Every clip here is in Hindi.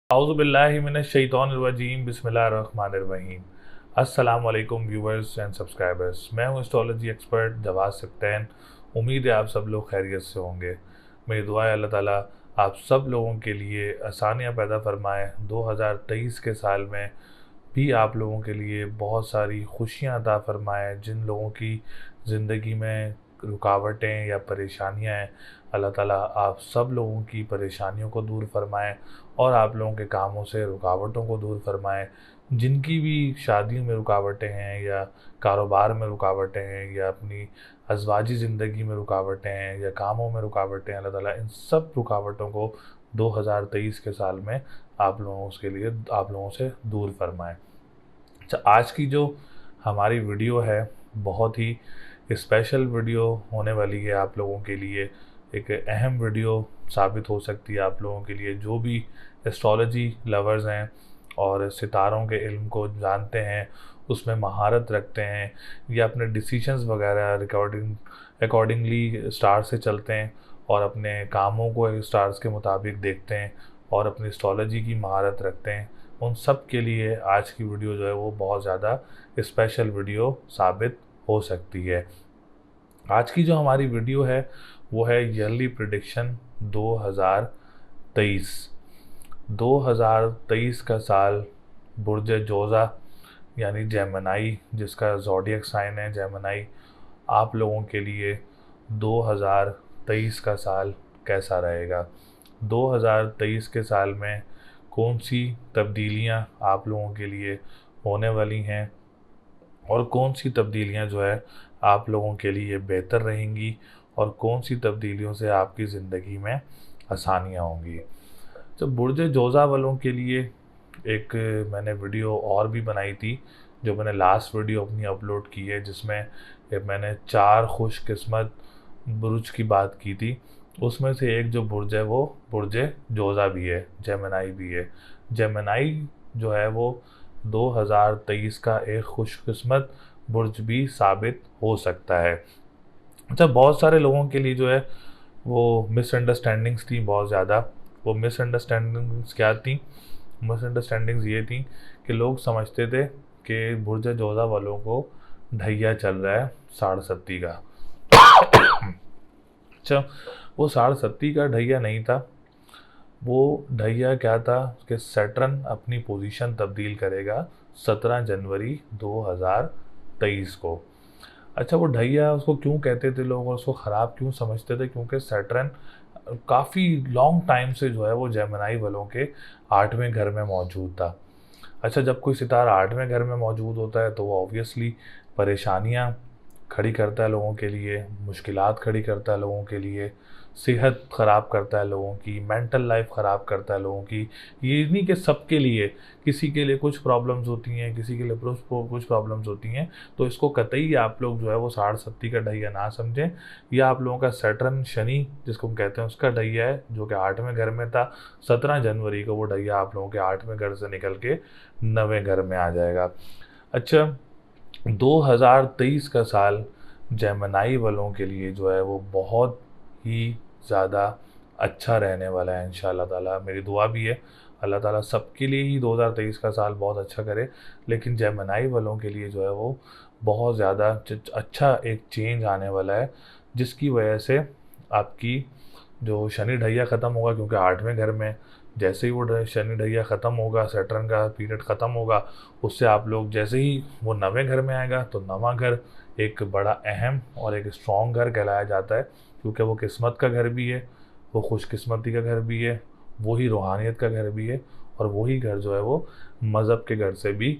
औज़ुबिल्लाहि मिनश्शैतानिर्रजीम बिस्मिल्लाहिर्रहमानिर्रहीम। अस्सलाम वालेकुम व्यूवर्स एंड सब्सक्राइबर्स। मैं हूं एस्ट्रोलॉजी एक्सपर्ट जवाद सिफ्तैन। उम्मीद है आप सब लोग खैरियत से होंगे। मेरी दुआ है अल्लाह ताला आप सब लोगों के लिए आसानियां पैदा फरमाए। 2023 के साल में भी आप लोगों के लिए बहुत सारी खुशियां अता फरमाए। जिन लोगों की ज़िंदगी में रुकावटें या परेशानियां हैं, अल्लाह ताला आप सब लोगों की परेशानियों को दूर फरमाए और आप लोगों के कामों से रुकावटों को दूर फरमाए। जिनकी भी शादियों में रुकावटें हैं या कारोबार में रुकावटें हैं या अपनी अज़वाजी ज़िंदगी में रुकावटें हैं या कामों में रुकावटें हैं, अल्लाह ताला इन सब रुकावटों को 2023 के साल में आप लोगों से दूर फरमाए। अच्छा, आज की जो हमारी वीडियो है बहुत ही स्पेशल वीडियो होने वाली है। आप लोगों के लिए एक अहम वीडियो साबित हो सकती है। आप लोगों के लिए जो भी एस्ट्रोलॉजी लवर्स हैं और सितारों के इल्म को जानते हैं, उसमें महारत रखते हैं या अपने डिसीजंस वगैरह अकॉर्डिंगली स्टार से चलते हैं और अपने कामों को स्टार्स के मुताबिक देखते हैं और अपनी एस्ट्रोलॉजी की महारत रखते हैं, उन सब के लिए आज की वीडियो जो है वो बहुत ज़्यादा स्पेशल वीडियो साबित हो सकती है। आज की जो हमारी वीडियो है वो है ईयरली प्रिडिक्शन 2023। 2023 का साल बुर्ज जोज़ा यानी जेमिनी, जिसका ज़ोडिएक साइन है जेमिनी, आप लोगों के लिए 2023 का साल कैसा रहेगा। 2023 के साल में कौन सी तब्दीलियां आप लोगों के लिए होने वाली हैं और कौन सी तब्दीलियां जो है आप लोगों के लिए बेहतर रहेंगी और कौन सी तब्दीलियों से आपकी ज़िंदगी में आसानियां होंगी। तो बुर्ज जोज़ा वालों के लिए एक मैंने वीडियो और भी बनाई थी, जो मैंने लास्ट वीडियो अपनी अपलोड की है, जिसमें मैंने 4 खुशकिस्मत बुर्ज की बात की थी। उसमें से एक जो बुर्ज है वो बुर्ज जोज़ा भी है, जेमिनी भी है। जेमिनी जो है वो 2023 का एक खुशकिस्मत बुर्ज भी साबित हो सकता है। अच्छा, बहुत सारे लोगों के लिए जो है वो मिसअंडरस्टैंडिंग्स थी बहुत ज़्यादा। वो मिसअंडरस्टैंडिंग्स क्या थी? मिसअंडरस्टैंडिंग्स ये थी कि लोग समझते थे कि बुर्ज जोज़ा वालों को ढैया चल रहा है 60 का। अच्छा, वो 60 का ढैया नहीं था। वो ढैया क्या था कि सैटर्न अपनी पोजीशन तब्दील करेगा 17 जनवरी 2023 को। अच्छा, वो ढैया उसको क्यों कहते थे लोग और उसको ख़राब क्यों समझते थे? क्योंकि सैटर्न काफ़ी लॉन्ग टाइम से जो है वो जेमिनी वालों के 8वें घर में मौजूद था। अच्छा, जब कोई सितारा 8वें घर में मौजूद होता है तो वो ऑब्वियसली परेशानियां खड़ी करता है लोगों के लिए, मुश्किलात खड़ी करता है लोगों के लिए, सेहत ख़राब करता है लोगों की, मेंटल लाइफ ख़राब करता है लोगों की। ये नहीं कि सबके लिए, किसी के लिए कुछ प्रॉब्लम्स होती हैं, किसी के लिए कुछ प्रॉब्लम्स होती हैं। तो इसको कतई आप लोग जो है वो 60 का ढैया ना समझें। यह आप लोगों का सैटर्न शनि जिसको हम कहते हैं उसका ढैया है, जो कि 8वें घर में था। 17 जनवरी को वो ढैया आप लोगों के 8वें घर से निकल के 9वें घर में आ जाएगा। अच्छा, 2023 का साल जेमिनी वालों के लिए जो है वो बहुत ही ज़्यादा अच्छा रहने वाला है इंशाल्लाह ताला। मेरी दुआ भी है अल्लाह ताला सबके लिए ही 2023 का साल बहुत अच्छा करे, लेकिन जेमिनी वालों के लिए जो है वो बहुत ज़्यादा अच्छा एक चेंज आने वाला है, जिसकी वजह से आपकी जो शनि ढैया ख़त्म होगा, क्योंकि 8वें घर में जैसे ही वो शनि ढैया ख़त्म होगा, सैटर्न का पीरियड ख़त्म होगा, उससे आप लोग जैसे ही वो 9वें घर में आएगा तो 9वां घर एक बड़ा अहम और एक स्ट्रॉन्ग घर कहलाया जाता है, क्योंकि वो किस्मत का घर भी है, वो खुशकिस्मती का घर भी है, वही रूहानियत का घर भी है और वही घर जो है वो मज़हब के घर से भी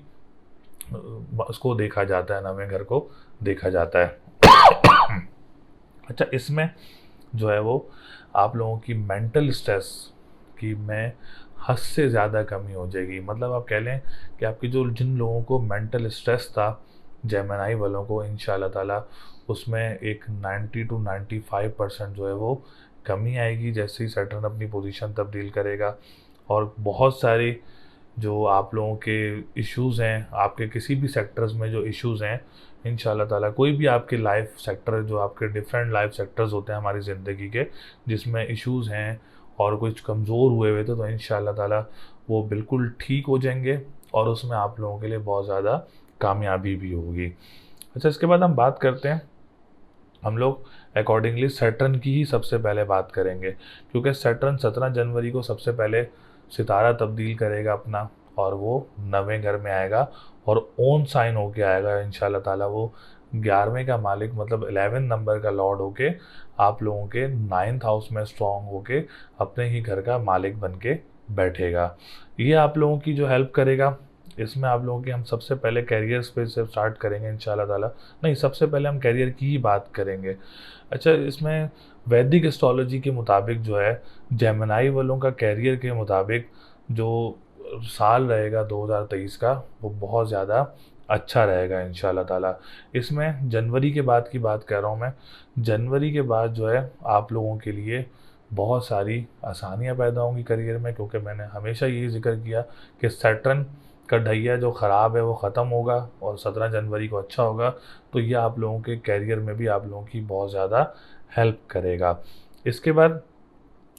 उसको देखा जाता है, 9वें घर को देखा जाता है। अच्छा, इसमें जो है वो आप लोगों की मेंटल स्ट्रेस की में हद से ज़्यादा कमी हो जाएगी। मतलब आप कह लें कि आपकी जो जिन लोगों को मेंटल स्ट्रेस था जेमिनी वालों को, इंशाल्लाह ताला उसमें एक 90 to 95% जो है वो कमी आएगी जैसे ही सैटर्न अपनी पोजीशन तब्दील करेगा। और बहुत सारे जो आप लोगों के इश्यूज़ हैं, आपके किसी भी सेक्टर्स में जो इश्यूज़ हैं, इंशाल्लाह ताला कोई भी आपके लाइफ सेक्टर, जो आपके डिफरेंट लाइफ सेक्टर्स होते हैं हमारी ज़िंदगी के, जिसमें इश्यूज़ हैं और कुछ कमज़ोर हुए हुए थे, तो इंशाल्लाह ताला वो बिल्कुल ठीक हो जाएंगे और उसमें आप लोगों के लिए बहुत ज़्यादा कामयाबी भी होगी। अच्छा, इसके बाद हम बात करते हैं, हम लोग अकॉर्डिंगली सैटर्न की ही सबसे पहले बात करेंगे, क्योंकि सैटर्न 17 जनवरी को सबसे पहले सितारा तब्दील करेगा अपना, और वो 9वें घर में आएगा और ओन साइन होके आएगा इंशाल्लाह ताला। वो 11वें का मालिक मतलब 11 नंबर का लॉर्ड होके आप लोगों के 9th हाउस में स्ट्रांग होके अपने ही घर का मालिक बन के बैठेगा। ये आप लोगों की जो हेल्प करेगा, इसमें आप लोगों की हम सबसे पहले कैरियर पे से स्टार्ट करेंगे इंशाल्लाह ताला। नहीं, सबसे पहले हम कैरियर की ही बात करेंगे। अच्छा, इसमें वैदिक एस्ट्रोलॉजी के मुताबिक जो है, जेमिनी वालों का कैरियर के मुताबिक जो साल रहेगा 2023 का, वो बहुत ज़्यादा अच्छा रहेगा इंशाल्लाह ताला। इसमें जनवरी के बाद की बात कर रहा हूँ मैं। जनवरी के बाद जो है आप लोगों के लिए बहुत सारी आसानियाँ पैदा होंगी करियर में, क्योंकि मैंने हमेशा यही जिक्र किया कि सैटर्न का ढैया जो ख़राब है वो ख़त्म होगा और 17 जनवरी को अच्छा होगा। तो ये आप लोगों के कैरियर में भी आप लोगों की बहुत ज़्यादा हेल्प करेगा। इसके बाद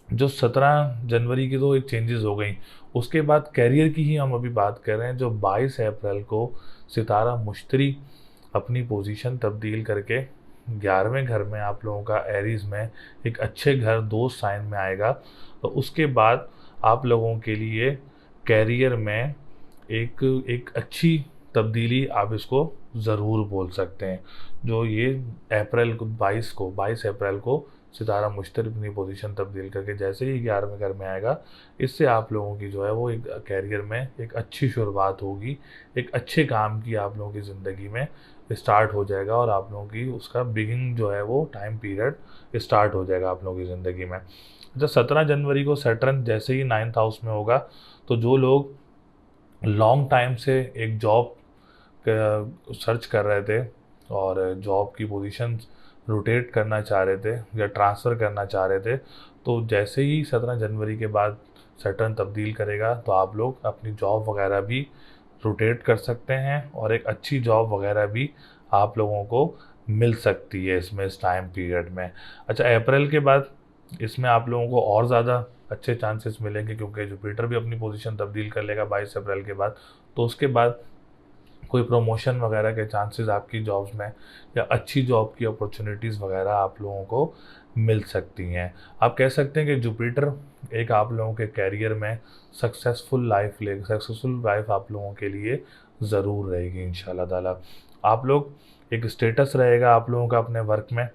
जो 17 जनवरी की तो एक चेंजेस हो गई, उसके बाद कैरियर की ही हम अभी बात कर रहे हैं। जो 22 अप्रैल को सितारा मुश्तरी अपनी पोजीशन तब्दील करके 11वें घर में आप लोगों का एरीज में एक अच्छे घर दोस्त साइन में आएगा। तो उसके बाद आप लोगों के लिए कैरियर में एक एक अच्छी तब्दीली आप इसको ज़रूर बोल सकते हैं। जो ये अप्रैल को 22 अप्रैल को सितारा मुश्तरी अपनी पोजीशन तब्दील करके जैसे ही 11वें घर में आएगा, इससे आप लोगों की जो है वो एक कैरियर में एक अच्छी शुरुआत होगी, एक अच्छे काम की आप लोगों की ज़िंदगी में स्टार्ट हो जाएगा और आप लोगों की उसका बिगिनिंग जो है वो टाइम पीरियड स्टार्ट हो जाएगा आप लोगों की ज़िंदगी में। जब 17 जनवरी को सैटर्न जैसे ही 9th हाउस में होगा, तो जो लोग लॉन्ग टाइम से एक जॉब सर्च कर रहे थे और जॉब की पोजीशंस रोटेट करना चाह रहे थे या ट्रांसफ़र करना चाह रहे थे, तो जैसे ही 17 जनवरी के बाद सैटर्न तब्दील करेगा तो आप लोग अपनी जॉब वगैरह भी रोटेट कर सकते हैं और एक अच्छी जॉब वगैरह भी आप लोगों को मिल सकती है इसमें इस टाइम पीरियड में। अच्छा, अप्रैल के बाद इसमें आप लोगों को और ज़्यादा अच्छे चांसेस मिलेंगे, क्योंकि जुपिटर भी अपनी पोजीशन तब्दील कर लेगा 22 अप्रैल के बाद। तो उसके बाद कोई प्रमोशन वगैरह के चांसेस आपकी जॉब्स में या अच्छी जॉब की अपॉर्चुनिटीज़ वगैरह आप लोगों को मिल सकती हैं। आप कह सकते हैं कि जुपिटर एक आप लोगों के कैरियर में सक्सेसफुल लाइफ आप लोगों के लिए ज़रूर रहेगी इंशाल्लाह ताला। आप लोग एक स्टेटस रहेगा आप लोगों का अपने वर्क में,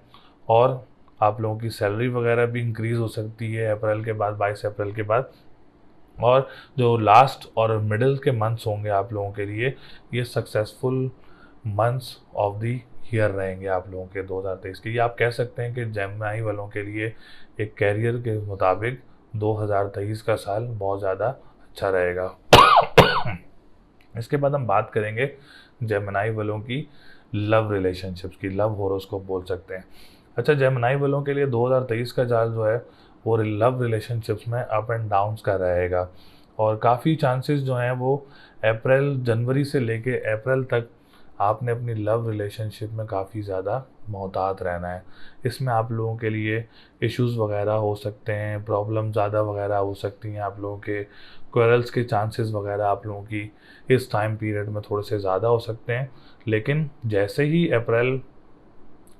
और आप लोगों की सैलरी वगैरह भी इंक्रीज़ हो सकती है अप्रैल के बाद, 22 अप्रैल के बाद। और जो लास्ट और मिडिल के मंथ्स होंगे आप लोगों के लिए, ये successful months of the year रहेंगे आप लोगों के 2023 के। ये आप कह सकते हैं कि जेमिनी वालों के लिए एक कैरियर के मुताबिक 2023 का साल बहुत ज़्यादा अच्छा रहेगा। इसके बाद हम बात करेंगे जेमिनी वालों की लव रिलेशनशिप्स की, लव हॉरोस्कोप बोल सकते हैं। अच्छा, जेमिनी वालों के लिए 2023 का साल जो है वो लव रिलेशनशिप्स में अप एंड डाउन्स का रहेगा, और काफ़ी चांसेस जो हैं वो जनवरी से लेके अप्रैल तक आपने अपनी लव रिलेशनशिप में काफ़ी ज़्यादा मोहतात रहना है। इसमें आप लोगों के लिए इश्यूज़ वगैरह हो सकते हैं, प्रॉब्लम ज़्यादा वगैरह हो सकती हैं, आप लोगों के क्वेरल्स के चांसेस वगैरह आप लोगों की इस टाइम पीरियड में थोड़े से ज़्यादा हो सकते हैं। लेकिन जैसे ही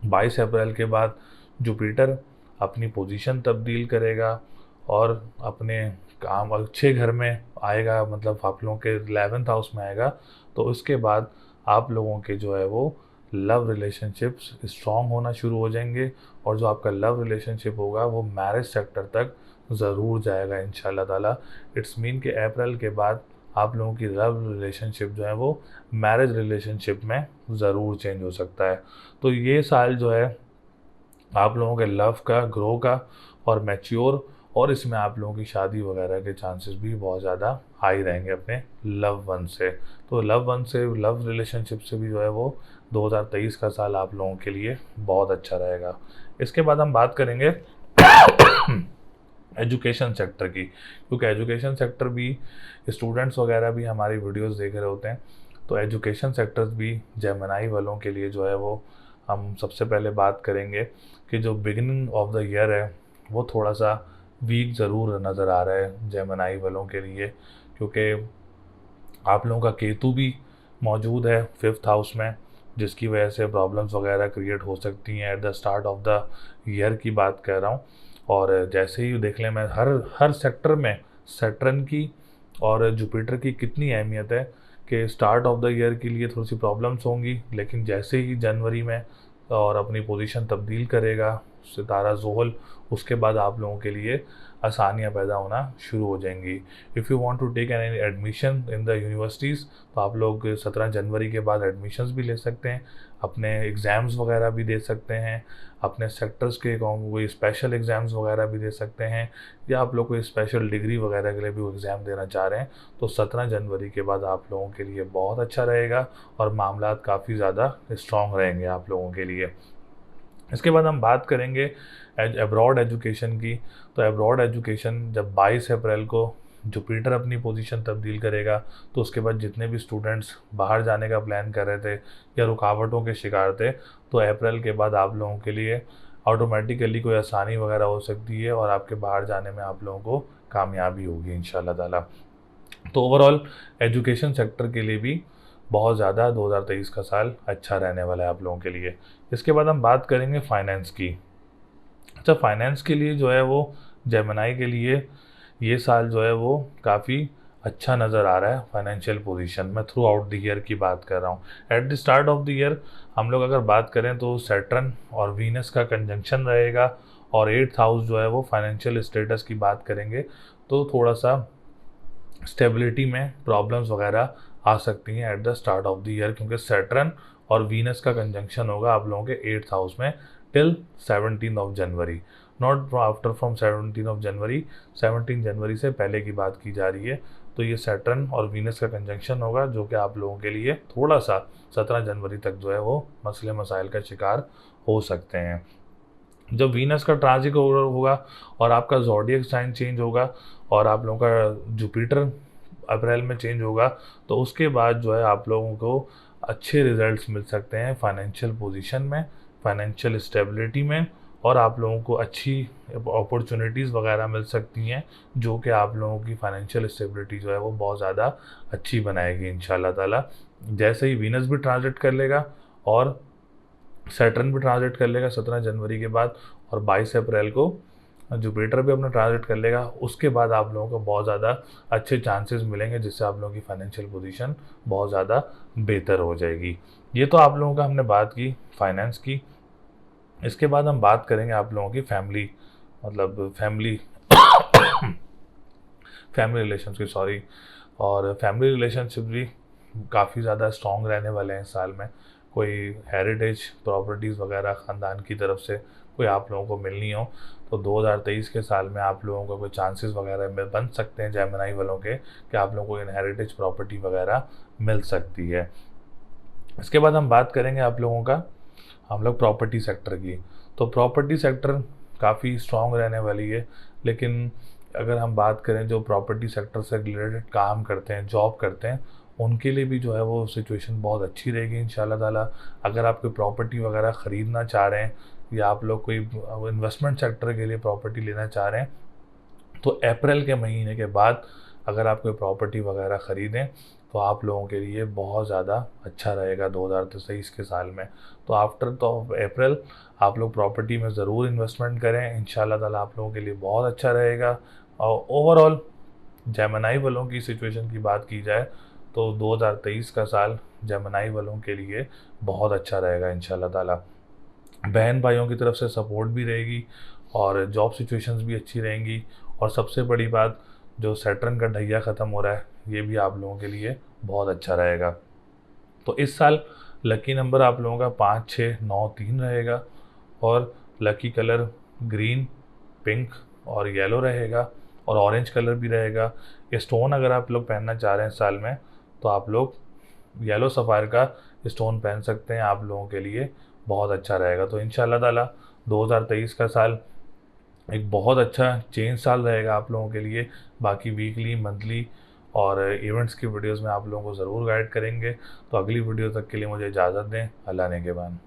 22 अप्रैल के बाद जुपिटर अपनी पोजीशन तब्दील करेगा और अपने काम अच्छे घर में आएगा, मतलब आप लोगों के 11th हाउस में आएगा, तो उसके बाद आप लोगों के जो है वो लव रिलेशनशिप्स स्ट्रॉन्ग होना शुरू हो जाएंगे, और जो आपका लव रिलेशनशिप होगा वो मैरिज सेक्टर तक ज़रूर जाएगा इंशाल्लाह ताला। इट्स मीन कि अप्रैल के बाद आप लोगों की लव रिलेशनशिप जो है वो मैरिज रिलेशनशिप में ज़रूर चेंज हो सकता है। तो ये साल जो है आप लोगों के लव का, ग्रो का और मैच्योर, और इसमें आप लोगों की शादी वगैरह के चांसेस भी बहुत ज़्यादा हाई रहेंगे अपने लव वन से। तो लव रिलेशनशिप से भी जो है वो 2023 का साल आप लोगों के लिए बहुत अच्छा रहेगा। इसके बाद हम बात करेंगे एजुकेशन सेक्टर की, क्योंकि एजुकेशन सेक्टर भी स्टूडेंट्स वगैरह भी हमारी वीडियोस देख रहे होते हैं। तो एजुकेशन सेक्टर्स भी जेमिनी वालों के लिए जो है वो हम सबसे पहले बात करेंगे कि जो बिगिनिंग ऑफ द ईयर है वो थोड़ा सा वीक ज़रूर नज़र आ रहा है जेमिनी वालों के लिए, क्योंकि आप लोगों का केतु भी मौजूद है 5th हाउस में, जिसकी वजह से प्रॉब्लम्स वगैरह क्रिएट हो सकती हैं at the start of the year की बात कर रहा हूँ। और जैसे ही देख लें, मैं हर सेक्टर में सैटर्न की और जुपिटर की कितनी अहमियत है कि स्टार्ट ऑफ द ईयर के लिए थोड़ी सी प्रॉब्लम्स होंगी, लेकिन जैसे ही जनवरी में और अपनी पोजीशन तब्दील करेगा सितारा ज़ोहल, उसके बाद आप लोगों के लिए आसानियाँ पैदा होना शुरू हो जाएंगी। If you want to take an admission in the universities, तो आप लोग 17 जनवरी के बाद एडमिशन्स भी ले सकते हैं, अपने एग्ज़ाम्स वगैरह भी दे सकते हैं, अपने सेक्टर्स के कोई स्पेशल एग्ज़ाम्स वगैरह भी दे सकते हैं, या आप लोग कोई स्पेशल डिग्री वगैरह के लिए भी एग्ज़ाम देना चाह रहे हैं, तो 17 जनवरी के बाद आप लोगों के लिए बहुत अच्छा रहेगा और मामलात काफ़ी ज़्यादा स्ट्रॉन्ग रहेंगे आप लोगों के लिए। इसके बाद हम बात करेंगे अब्रॉड एजुकेशन की। तो अब्रॉड एजुकेशन जब 22 अप्रैल को जुपिटर अपनी पोजीशन तब्दील करेगा, तो उसके बाद जितने भी स्टूडेंट्स बाहर जाने का प्लान कर रहे थे या रुकावटों के शिकार थे, तो अप्रैल के बाद आप लोगों के लिए ऑटोमेटिकली कोई आसानी वगैरह हो सकती है और आपके बाहर जाने में आप लोगों को कामयाबी होगी इंशाल्लाह ताला। तो ओवरऑल एजुकेशन सेक्टर के लिए भी बहुत ज़्यादा 2023 का साल अच्छा रहने वाला है आप लोगों के लिए। इसके बाद हम बात करेंगे फाइनेंस की। अच्छा, फाइनेंस के लिए जो है वो जेमिनी के लिए ये साल जो है वो काफ़ी अच्छा नज़र आ रहा है फाइनेंशियल पोजीशन में। थ्रू आउट द ईयर की बात कर रहा हूँ। At the start of the year हम लोग अगर बात करें तो सैटर्न और वीनस का कंजंक्शन रहेगा, और 8th हाउस जो है वो फाइनेंशियल स्टेटस की बात करेंगे तो थोड़ा सा स्टेबिलिटी में प्रॉब्लम्स वगैरह आ सकती हैं at the start of the year, क्योंकि सैटर्न और वीनस का कंजंक्शन होगा आप लोगों के 8th हाउस में till 17 of January, not after from 17 of January. 17 जनवरी से पहले की बात की जा रही है। तो ये सैटर्न और वीनस का कंजंक्शन होगा, जो कि आप लोगों के लिए थोड़ा सा 17 जनवरी तक जो है वो मसले मसाइल का शिकार हो सकते हैं। जब वीनस का ट्रांजिट होगा और आपका ज़ोडिएक साइन चेंज होगा और आप लोगों का जुपिटर अप्रैल में चेंज होगा, तो उसके बाद जो है आप लोगों को अच्छे रिजल्ट्स मिल सकते हैं फाइनेंशियल पोजीशन में, फाइनेंशियल स्टेबिलिटी में, और आप लोगों को अच्छी अपॉर्चुनिटीज़ वगैरह मिल सकती हैं, जो कि आप लोगों की फाइनेंशियल स्टेबिलिटी जो है वो बहुत ज़्यादा अच्छी बनाएगी इंशाल्लाह ताला। जैसे ही वीनस भी ट्रांजिट कर लेगा और सैटर्न भी ट्रांजिट कर लेगा 17 जनवरी के बाद, और 22 अप्रैल को जुपिटर भी अपना ट्रांजिट कर लेगा, उसके बाद आप लोगों को बहुत ज़्यादा अच्छे चांसेस मिलेंगे, जिससे आप लोगों की फाइनेंशियल पोजीशन बहुत ज़्यादा बेहतर हो जाएगी। ये तो आप लोगों का हमने बात की फाइनेंस की। इसके बाद हम बात करेंगे आप लोगों की फैमिली, मतलब फैमिली फैमिली रिलेशंस की, सॉरी। और फैमिली रिलेशनशिप भी काफ़ी ज़्यादा स्ट्रॉन्ग रहने वाले हैं इस साल में। कोई हेरिटेज प्रॉपर्टीज़ वगैरह ख़ानदान की तरफ से कोई आप लोगों को मिलनी हो, तो 2023 के साल में आप लोगों को कोई चांसेस वगैरह में बन सकते हैं जेमिनी वालों के, कि आप लोगों को इनहेरिटेज प्रॉपर्टी वगैरह मिल सकती है। इसके बाद हम बात करेंगे आप लोगों का, हम लोग प्रॉपर्टी सेक्टर की। तो प्रॉपर्टी सेक्टर काफ़ी स्ट्रॉन्ग रहने वाली है, लेकिन अगर हम बात करें जो प्रॉपर्टी सेक्टर से रिलेटेड काम करते हैं, जॉब करते हैं, उनके लिए भी जो है वो सिचुएशन बहुत अच्छी रहेगी इंशाल्लाह ताला। अगर आप कोई प्रॉपर्टी वगैरह ख़रीदना चाह रहे हैं या आप लोग कोई इन्वेस्टमेंट सेक्टर के लिए प्रॉपर्टी लेना चाह रहे हैं, तो अप्रैल के महीने के बाद अगर आप कोई प्रॉपर्टी वगैरह ख़रीदें तो आप लोगों के लिए बहुत ज़्यादा अच्छा रहेगा 2023 के साल में। तो आफ्टर तो अप्रैल आप लोग प्रॉपर्टी में ज़रूर इन्वेस्टमेंट करें, इंशाल्लाह ताला आप लोगों के लिए बहुत अच्छा रहेगा। और ओवरऑल जेमिनी वालों की सिचुएशन की बात की जाए तो 2023 का साल जेमिनी वालों के लिए बहुत अच्छा रहेगा इंशाल्लाह ताला। बहन भाइयों की तरफ से सपोर्ट भी रहेगी और जॉब सिचुएशंस भी अच्छी रहेंगी, और सबसे बड़ी बात जो सैटर्न का ढैया ख़त्म हो रहा है, ये भी आप लोगों के लिए बहुत अच्छा रहेगा। तो इस साल लकी नंबर आप लोगों का 5, 6, 9, 3 रहेगा, और लकी कलर ग्रीन, पिंक और येलो रहेगा, और ऑरेंज कलर भी रहेगा। ये स्टोन अगर आप लोग पहनना चाह रहे हैं इस साल में, तो आप लोग येलो सफ़ायर का स्टोन पहन सकते हैं, आप लोगों के लिए बहुत अच्छा रहेगा। तो इंशाल्लाह ताला 2023 का साल एक बहुत अच्छा चेंज साल रहेगा आप लोगों के लिए। बाकी वीकली, मंथली और इवेंट्स की वीडियोस में आप लोगों को ज़रूर गाइड करेंगे। तो अगली वीडियो तक के लिए मुझे इजाज़त दें। अल्लाह ने के बाद।